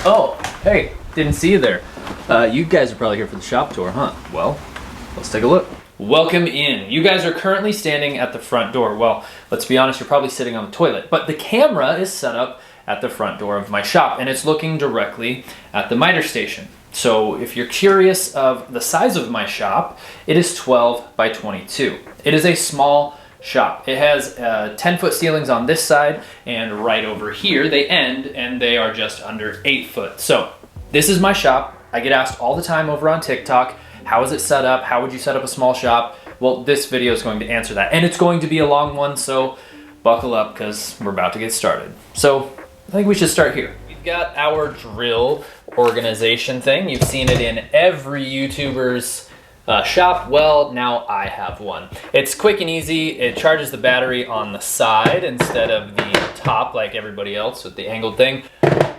Oh, hey, didn't see you there. You guys are probably here for the shop tour, huh? Well, let's take a look. Welcome in. You guys are currently standing at the front door. Well, let's be honest, you're probably sitting on the toilet, but the camera is set up at the front door of my shop and it's looking directly at the miter station. So if you're curious of the size of my shop, it is 12 by 22. It is a small shop. It has 10-foot ceilings on this side, and right over here they end and they are just under 8 foot. So this is my shop. I get asked all the time over on TikTok, how is it set up? How would you set up a small shop? Well, this video is going to answer that, and it's going to be a long one, so buckle up because we're about to get started. So I think we should start here. We've got our drill organization thing. You've seen it in every YouTuber's shop. Well, now I have one. It's quick and easy. It charges the battery on the side instead of the top like everybody else with the angled thing.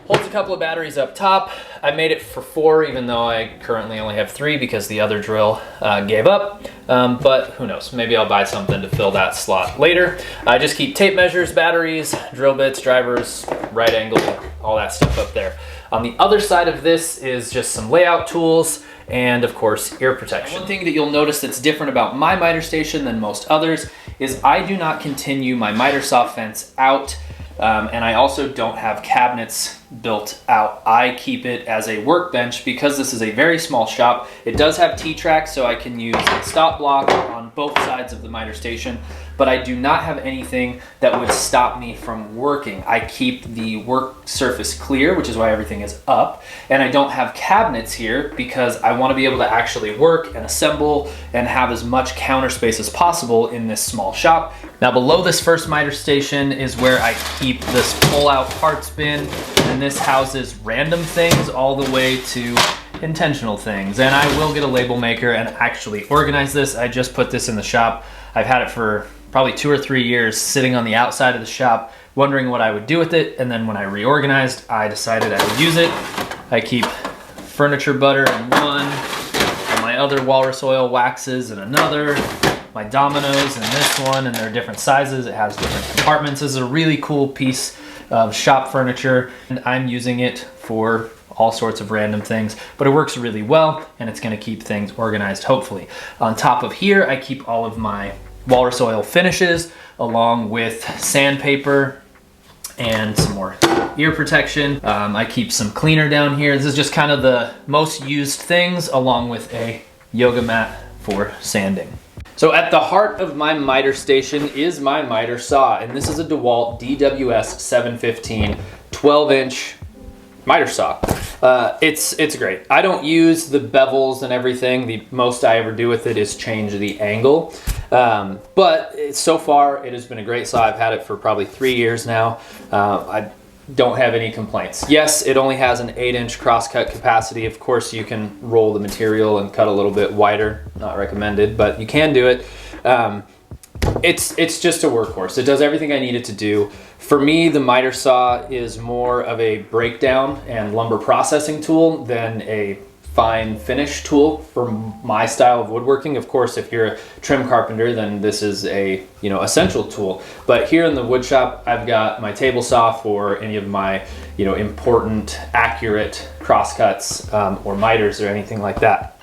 Holds a couple of batteries up top. I made it for 4 even though I currently only have 3 because the other drill gave up. But who knows, maybe I'll buy something to fill that slot later. I just keep tape measures, batteries, drill bits, drivers, right angle, all that stuff up there. On the other side of this is just some layout tools and of course ear protection. One thing that you'll notice that's different about my miter station than most others is I do not continue my miter saw fence out, and I also don't have cabinets built out. I keep it as a workbench because this is a very small shop. It does have T-tracks, so I can use a stop block on both sides of the miter station, but I do not have anything that would stop me from working. I keep the work surface clear, which is why everything is up, and I don't have cabinets here because I want to be able to actually work and assemble and have as much counter space as possible in this small shop. Now below this first miter station is where I keep this pull-out parts bin, and this houses random things all the way to intentional things. And I will get a label maker and actually organize this. I just put this in the shop. I've had it for probably 2 or 3 years sitting on the outside of the shop, wondering what I would do with it. And then when I reorganized, I decided I would use it. I keep furniture butter in one, and my other walrus oil waxes in another, my dominoes in this one, and they're different sizes. It has different compartments. This is a really cool piece of shop furniture, and I'm using it for all sorts of random things, but it works really well and it's going to keep things organized, hopefully. On top of here, I keep all of my walrus oil finishes along with sandpaper and some more ear protection. I keep some cleaner down here. This is just kind of the most used things, along with a yoga mat for sanding. So at the heart of my miter station is my miter saw, and this is a DeWalt DWS 715 12-inch miter saw. It's great. I don't use the bevels and everything. The most I ever do with it is change the angle. But so far it has been a great saw. I've had it for probably 3 years now. I don't have any complaints. Yes, it only has an 8-inch crosscut capacity. Of course, you can roll the material and cut a little bit wider. Not recommended, but you can do it. It's just a workhorse. It does everything I need it to do. For me, the miter saw is more of a breakdown and lumber processing tool than a fine finish tool for my style of woodworking. Of course, if you're a trim carpenter, then this is a essential tool. But here in the wood shop, I've got my table saw for any of my important, accurate crosscuts or miters or anything like that.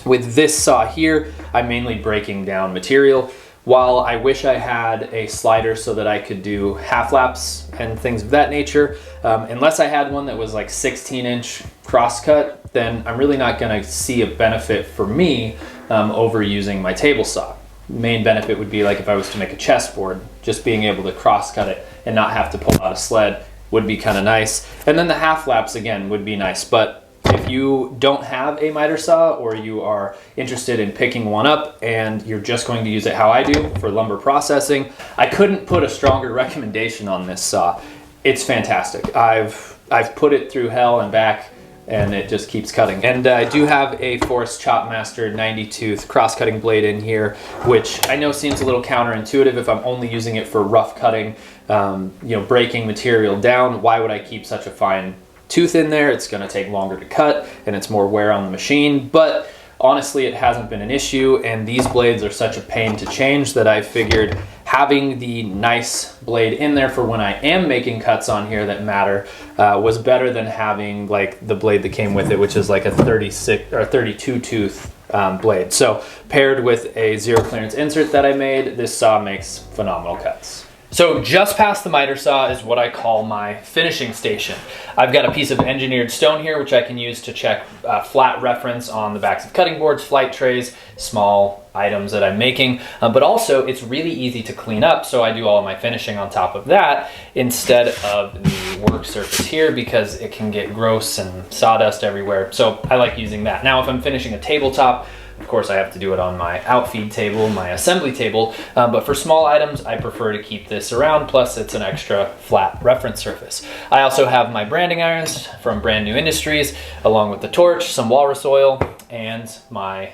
With this saw here, I'm mainly breaking down material. While I wish I had a slider so that I could do half laps and things of that nature, unless I had one that was like 16-inch crosscut, then I'm really not going to see a benefit for me over using my table saw. Main benefit would be like if I was to make a chessboard, just being able to crosscut it and not have to pull out a sled would be kind of nice. And then the half laps again would be nice, but if you don't have a miter saw or you are interested in picking one up and you're just going to use it how I do for lumber processing, I couldn't put a stronger recommendation on this saw. It's fantastic. I've put it through hell and back and it just keeps cutting. And I do have a Forest Chopmaster 90 tooth cross-cutting blade in here, which I know seems a little counterintuitive if I'm only using it for rough cutting, breaking material down. Why would I keep such a fine tooth in there? It's going to take longer to cut and it's more wear on the machine, but honestly it hasn't been an issue, and these blades are such a pain to change that I figured having the nice blade in there for when I am making cuts on here that matter was better than having like the blade that came with it, which is like a 36 or 32 tooth blade. So paired with a zero clearance insert that I made, this saw makes phenomenal cuts. So just past the miter saw is what I call my finishing station. I've got a piece of engineered stone here, which I can use to check flat reference on the backs of cutting boards, flight trays, small items that I'm making, but also it's really easy to clean up, so I do all of my finishing on top of that instead of the work surface here because it can get gross and sawdust everywhere, so I like using that. Now if I'm finishing a tabletop, of course I have to do it on my outfeed table, my assembly table, but for small items I prefer to keep this around, plus it's an extra flat reference surface. I also have my branding irons from Brand New Industries, along with the torch, some walrus oil, and my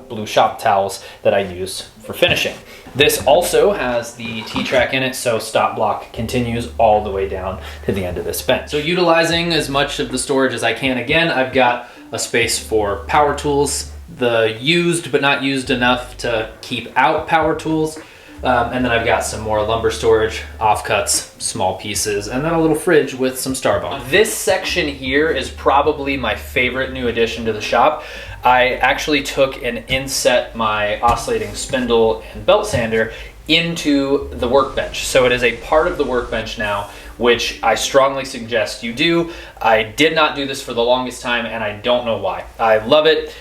blue shop towels that I use for finishing. This also has the T-track in it, so stop block continues all the way down to the end of this bench. So utilizing as much of the storage as I can, again, I've got a space for power tools, the used but not used enough to keep out power tools, and then I've got some more lumber storage, offcuts, small pieces, and then a little fridge with some Starbone. This section here is probably my favorite new addition to the shop. I actually took and inset my oscillating spindle and belt sander into the workbench. So it is a part of the workbench now, which I strongly suggest you do. I did not do this for the longest time and I don't know why. I love it.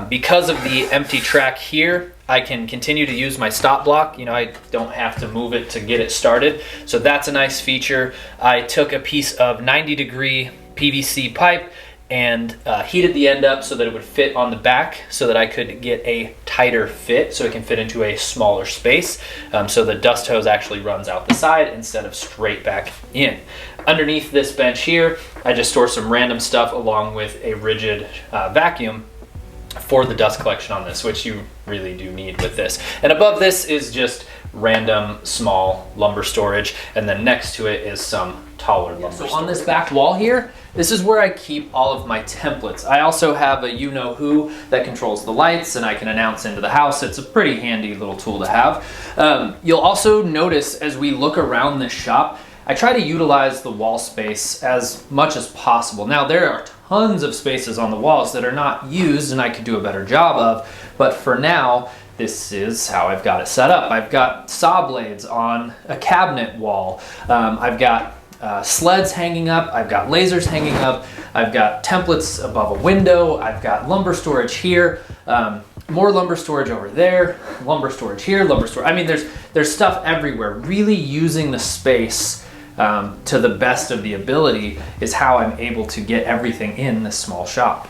Because of the empty track here, I can continue to use my stop block. You know, I don't have to move it to get it started. So that's a nice feature. I took a piece of 90-degree PVC pipe and heated the end up so that it would fit on the back so that I could get a tighter fit so it can fit into a smaller space. So the dust hose actually runs out the side instead of straight back in. Underneath this bench here, I just store some random stuff along with a Ridgid vacuum for the dust collection on this, which you really do need with this. And above this is just random small lumber storage, and then next to it is some taller lumber storage. On this back wall here, this is where I keep all of my templates. I also have a you-know-who that controls the lights and I can announce into the house. It's a pretty handy little tool to have. You'll also notice as we look around this shop, I try to utilize the wall space as much as possible. Now there are tons of spaces on the walls that are not used and I could do a better job of, but for now, this is how I've got it set up. I've got saw blades on a cabinet wall. I've got sleds hanging up. I've got lasers hanging up. I've got templates above a window. I've got lumber storage here. More lumber storage over there. Lumber storage here. Lumber storage. I mean, there's stuff everywhere. Really using the space to the best of the ability is how I'm able to get everything in this small shop.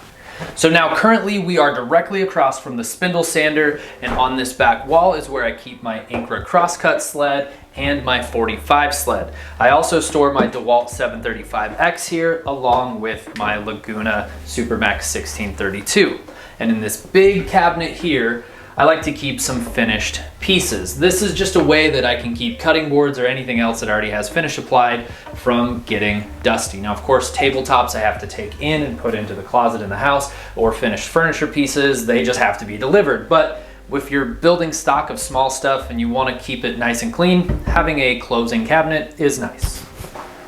So now currently we are directly across from the spindle sander, and on this back wall is where I keep my Incra crosscut sled and my 45 sled. I also store my DeWalt 735X here along with my Laguna Supermax 1632. And in this big cabinet here, I like to keep some finished pieces. This is just a way that I can keep cutting boards or anything else that already has finish applied from getting dusty. Now, of course, tabletops I have to take in and put into the closet in the house, or finished furniture pieces, they just have to be delivered. But if you're building stock of small stuff and you want to keep it nice and clean, having a closing cabinet is nice.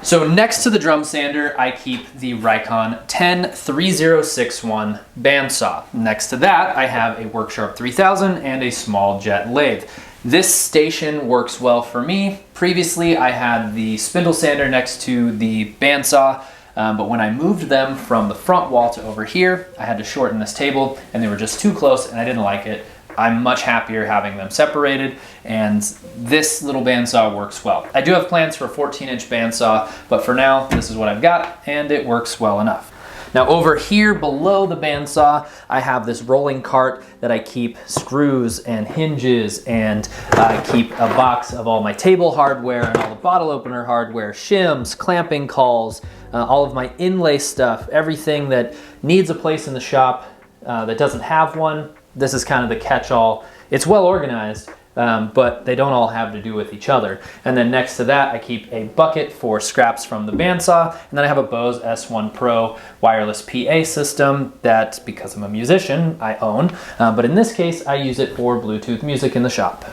So next to the drum sander, I keep the Rikon 103061 bandsaw. Next to that, I have a Worksharp 3000 and a small jet lathe. This station works well for me. Previously, I had the spindle sander next to the bandsaw, but when I moved them from the front wall to over here, I had to shorten this table and they were just too close and I didn't like it. I'm much happier having them separated, and this little bandsaw works well. I do have plans for a 14-inch bandsaw, but for now, this is what I've got, and it works well enough. Now over here below the bandsaw, I have this rolling cart that I keep screws and hinges, and I keep a box of all my table hardware and all the bottle opener hardware, shims, clamping cauls, all of my inlay stuff, everything that needs a place in the shop that doesn't have one. This is kind of the catch-all. It's well organized, but they don't all have to do with each other. And then next to that, I keep a bucket for scraps from the bandsaw, and then I have a Bose S1 Pro wireless PA system that, because I'm a musician, I own. But in this case, I use it for Bluetooth music in the shop.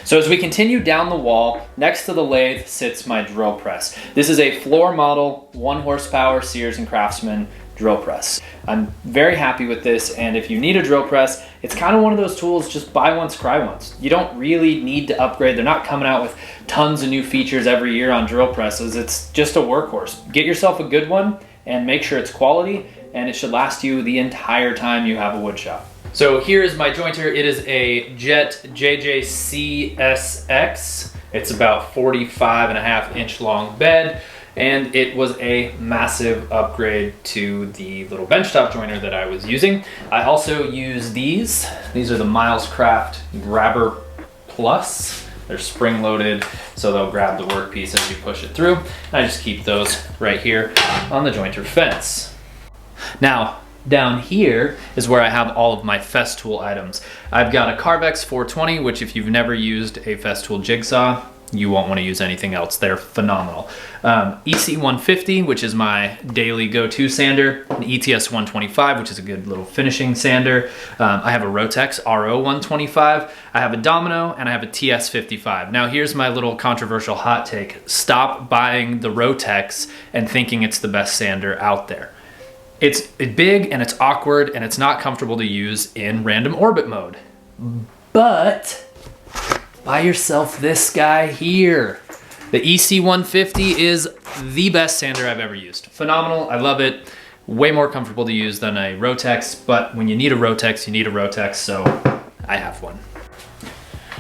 So as we continue down the wall, next to the lathe sits my drill press. This is a floor model, 1 horsepower Sears and Craftsman drill press. I'm very happy with this, and if you need a drill press, it's kind of one of those tools, just buy once, cry once. You don't really need to upgrade. They're not coming out with tons of new features every year on drill presses. It's just a workhorse. Get yourself a good one and make sure it's quality, and it should last you the entire time you have a wood shop. So here is my jointer. It is a Jet JJCSX. It's about 45.5-inch long bed, and it was a massive upgrade to the little benchtop joiner that I was using. I also use these. These are the Milescraft Grabber Plus. They're spring loaded, so they'll grab the workpiece as you push it through. I just keep those right here on the jointer fence. Now, down here is where I have all of my Festool items. I've got a Carvex 420, which if you've never used a Festool jigsaw, you won't want to use anything else. They're phenomenal. EC 150, which is my daily go-to sander. An ETS 125, which is a good little finishing sander. I have a Rotex RO 125. I have a Domino, and I have a TS 55. Now here's my little controversial hot take. Stop buying the Rotex and thinking it's the best sander out there. It's big and it's awkward and it's not comfortable to use in random orbit mode. But buy yourself this guy here. The EC 150 is the best sander I've ever used. Phenomenal, I love it. Way more comfortable to use than a Rotex, but when you need a Rotex, you need a Rotex, so I have one.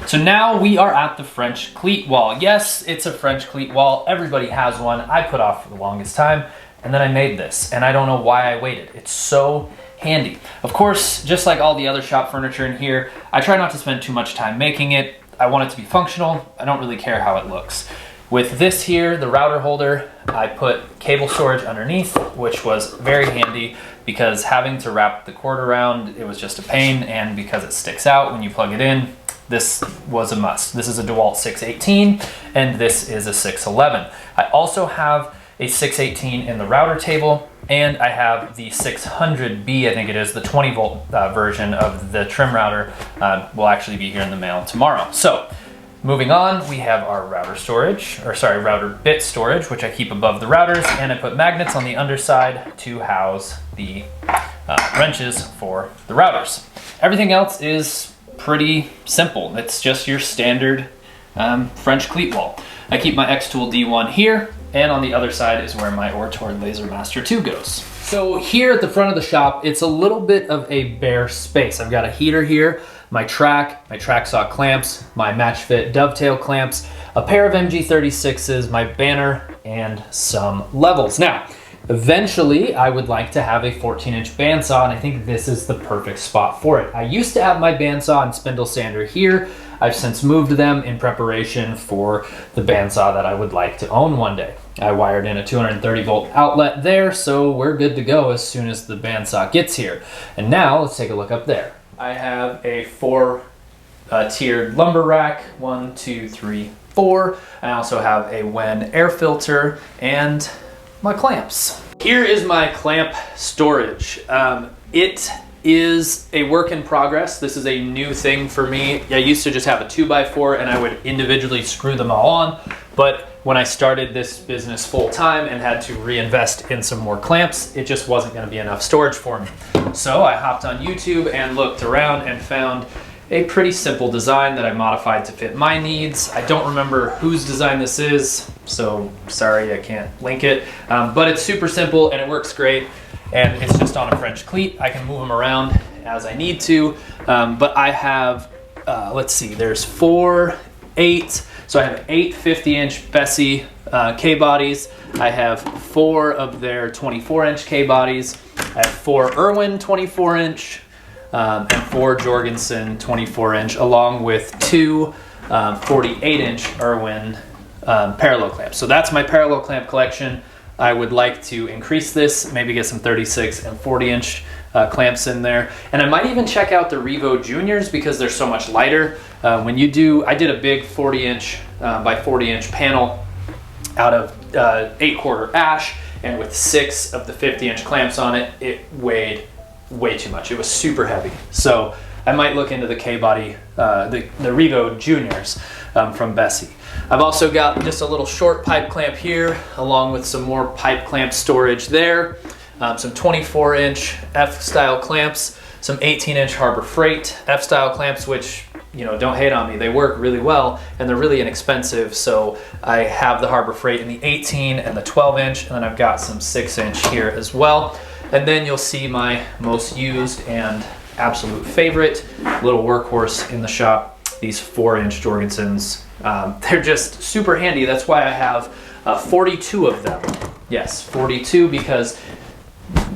So now we are at the French cleat wall. Yes, it's a French cleat wall. Everybody has one. I put off for the longest time. And then I made this, and I don't know why I waited. It's so handy. Of course, just like all the other shop furniture in here, I try not to spend too much time making it. I want it to be functional. I don't really care how it looks. With this here, the router holder, I put cable storage underneath, which was very handy because having to wrap the cord around, it was just a pain, and because it sticks out when you plug it in, this was a must. This is a DeWalt 618, and this is a 611. I also have a 618 in the router table, and I have the 600B, I think it is, the 20 volt version of the trim router will actually be here in the mail tomorrow. So moving on, we have our router storage, or sorry, router bit storage, which I keep above the routers, and I put magnets on the underside to house the wrenches for the routers. Everything else is pretty simple. It's just your standard French cleat wall. I keep my XTool D1 here, and on the other side is where my Ortur Laser Master 2 goes. So here at the front of the shop, it's a little bit of a bare space. I've got a heater here, my Tracksaw clamps, my match fit dovetail clamps, a pair of MG36s, my banner, and some levels. Now, eventually I would like to have a 14-inch bandsaw, and I think this is the perfect spot for it. I used to have my bandsaw and spindle sander here. I've since moved them in preparation for the bandsaw that I would like to own one day. I wired in a 230 volt outlet there, so we're good to go as soon as the bandsaw gets here. And now let's take a look up there. I have a 4-tiered lumber rack, 1, 2, 3, 4. I also have a Wen air filter and my clamps. Here is my clamp storage. It is a work in progress. This is a new thing for me. I used to just have a 2x4 and I would individually screw them all on, but when I started this business full time and had to reinvest in some more clamps, it just wasn't gonna be enough storage for me. So I hopped on YouTube and looked around and found a pretty simple design that I modified to fit my needs. I don't remember whose design this is, so sorry I can't link it, but it's super simple and it works great. And it's just on a French cleat. I can move them around as I need to. But I have, let's see, there's 4, 8. So I have 8 50-inch Bessie K-bodies. I have 4 of their 24-inch K-bodies. I have 4 Irwin 24-inch and 4 Jorgensen 24-inch, along with 2 48-inch Irwin parallel clamps. So that's my parallel clamp collection. I would like to increase this, maybe get some 36 and 40-inch clamps in there. And I might even check out the Revo Juniors because they're so much lighter. When you do, I did a big 40-inch by 40-inch panel out of 8-quarter ash, and with 6 of the 50-inch clamps on it, it weighed way too much. It was super heavy. So I might look into the K-body, the Rego Juniors from Bessie. I've also got just a little short pipe clamp here, along with some more pipe clamp storage there, some 24-inch F-style clamps, some 18-inch Harbor Freight F-style clamps, which, you know, don't hate on me. They work really well and they're really inexpensive. So I have the Harbor Freight in the 18 and the 12-inch, and then I've got some 6-inch here as well. And then you'll see my most used and absolute favorite little workhorse in the shop, these 4-inch Jorgensens. They're just super handy. That's why I have 42 of them. Yes, 42, because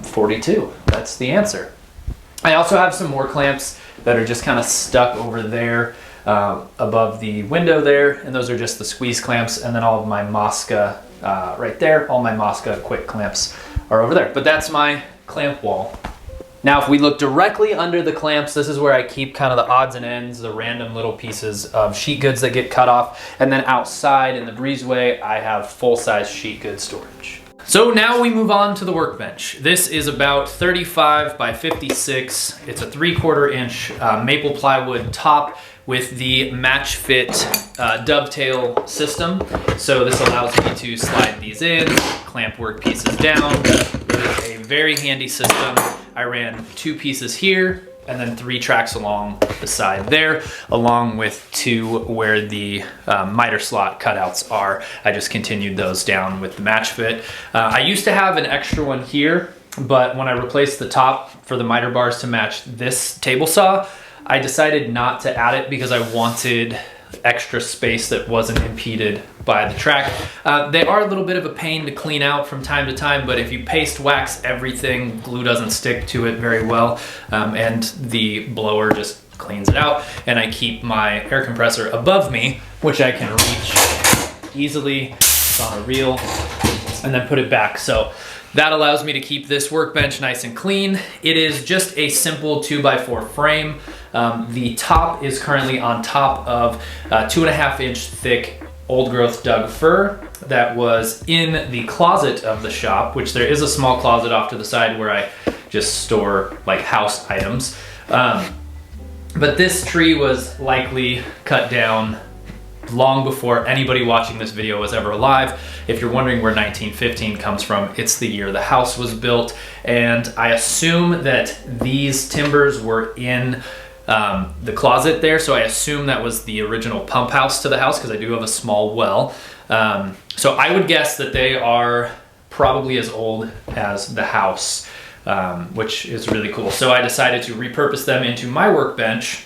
42, that's the answer. I also have some more clamps that are just kind of stuck over there above the window there, and those are just the squeeze clamps, and then all of my Mosca right there, all my Mosca quick clamps are over there. But that's my clamp wall. Now if we look directly under the clamps, this is where I keep kind of the odds and ends, the random little pieces of sheet goods that get cut off, and then outside in the breezeway I have full-size sheet goods storage. So now we move on to the workbench. This is about 35 by 56. It's a 3/4 inch maple plywood top with the match fit dovetail system. So this allows me to slide these in, clamp work pieces down. It's a very handy system. I ran 2 pieces here and then 3 tracks along the side there, along with 2 where the miter slot cutouts are. I just continued those down with the match fit. I used to have an extra one here, but when I replaced the top for the miter bars to match this table saw, I decided not to add it because I wanted extra space that wasn't impeded by the track. They are a little bit of a pain to clean out from time to time, but if you paste wax everything, glue doesn't stick to it very well, and the blower just cleans it out. And I keep my air compressor above me, which I can reach easily on a reel and then put it back. So that allows me to keep this workbench nice and clean. It is just a simple 2x4 frame. The top is currently on top of 2.5 inch thick old growth Doug fir that was in the closet of the shop, which there is a small closet off to the side where I just store like house items. But this tree was likely cut down long before anybody watching this video was ever alive. If you're wondering where 1915 comes from, it's the year the house was built. And I assume that these timbers were in the closet there, so I assume that was the original pump house to the house, because I do have a small well. So I would guess that they are probably as old as the house, which is really cool. So I decided to repurpose them into my workbench,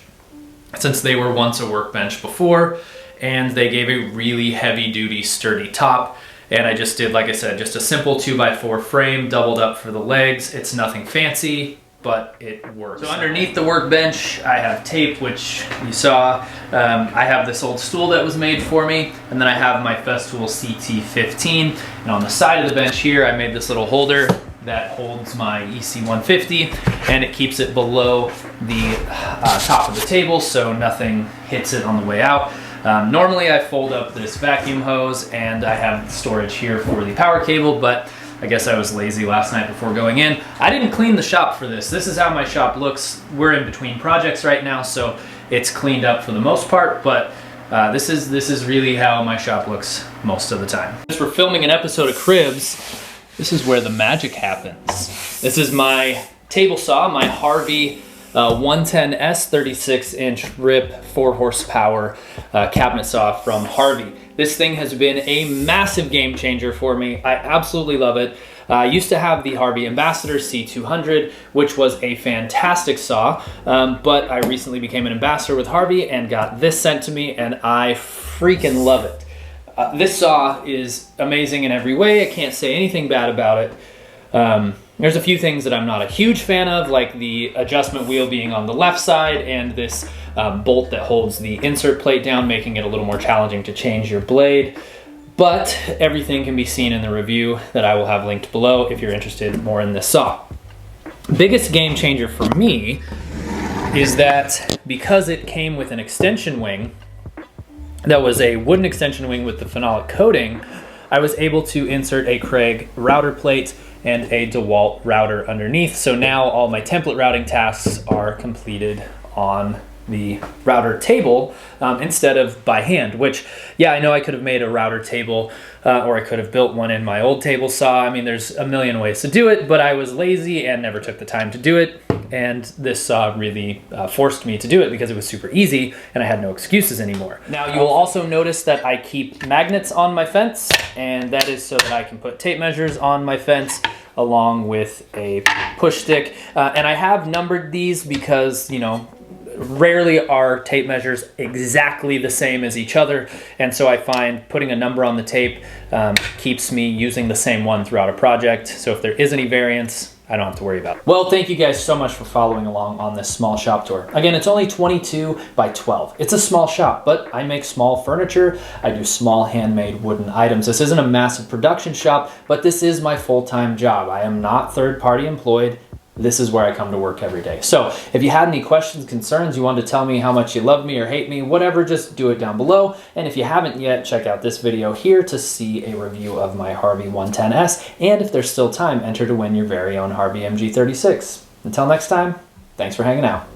since they were once a workbench before, and they gave a really heavy duty sturdy top. And I just did, like I said, just a simple 2x4 frame doubled up for the legs. It's nothing fancy, but it works. So underneath the workbench, I have tape, which you saw. I have this old stool that was made for me, and then I have my Festool CT15. And on the side of the bench here, I made this little holder that holds my EC150, and it keeps it below the top of the table so nothing hits it on the way out. Normally I fold up this vacuum hose, and I have storage here for the power cable, but I guess I was lazy last night before going in. I didn't clean the shop for this. This is how my shop looks. We're in between projects right now, so it's cleaned up for the most part, but this is really how my shop looks most of the time. As we're filming an episode of Cribs, this is where the magic happens. This is my table saw, my Harvey 110S 36-inch rip 4 horsepower cabinet saw from Harvey. This thing has been a massive game changer for me. I absolutely love it. I used to have the Harvey Ambassador C200, which was a fantastic saw, but I recently became an ambassador with Harvey and got this sent to me, and I freaking love it. This saw is amazing in every way. I can't say anything bad about it. There's a few things that I'm not a huge fan of, like the adjustment wheel being on the left side and this bolt that holds the insert plate down, making it a little more challenging to change your blade. But everything can be seen in the review that I will have linked below if you're interested more in this saw. Biggest game changer for me is that because it came with an extension wing that was a wooden extension wing with the phenolic coating, I was able to insert a Craig router plate and a DeWalt router underneath. So now all my template routing tasks are completed on the router table instead of by hand, which, yeah, I know I could have made a router table or I could have built one in my old table saw. I mean, there's a million ways to do it, but I was lazy and never took the time to do it. And this saw really forced me to do it because it was super easy and I had no excuses anymore. Now, you will also notice that I keep magnets on my fence, and that is so that I can put tape measures on my fence along with a push stick. And I have numbered these because, you know, rarely are tape measures exactly the same as each other, and so I find putting a number on the tape keeps me using the same one throughout a project, so if there is any variance, I don't have to worry about it. Well, thank you guys so much for following along on this small shop tour. Again, it's only 22 by 12. It's a small shop, but I make small furniture. I do small handmade wooden items. This isn't a massive production shop, but this is my full-time job. I am not third-party employed. This is where I come to work every day. So if you had any questions, concerns, you wanted to tell me how much you love me or hate me, whatever, just do it down below. And if you haven't yet, check out this video here to see a review of my Harvey 110S. And if there's still time, enter to win your very own Harvey MG36. Until next time, thanks for hanging out.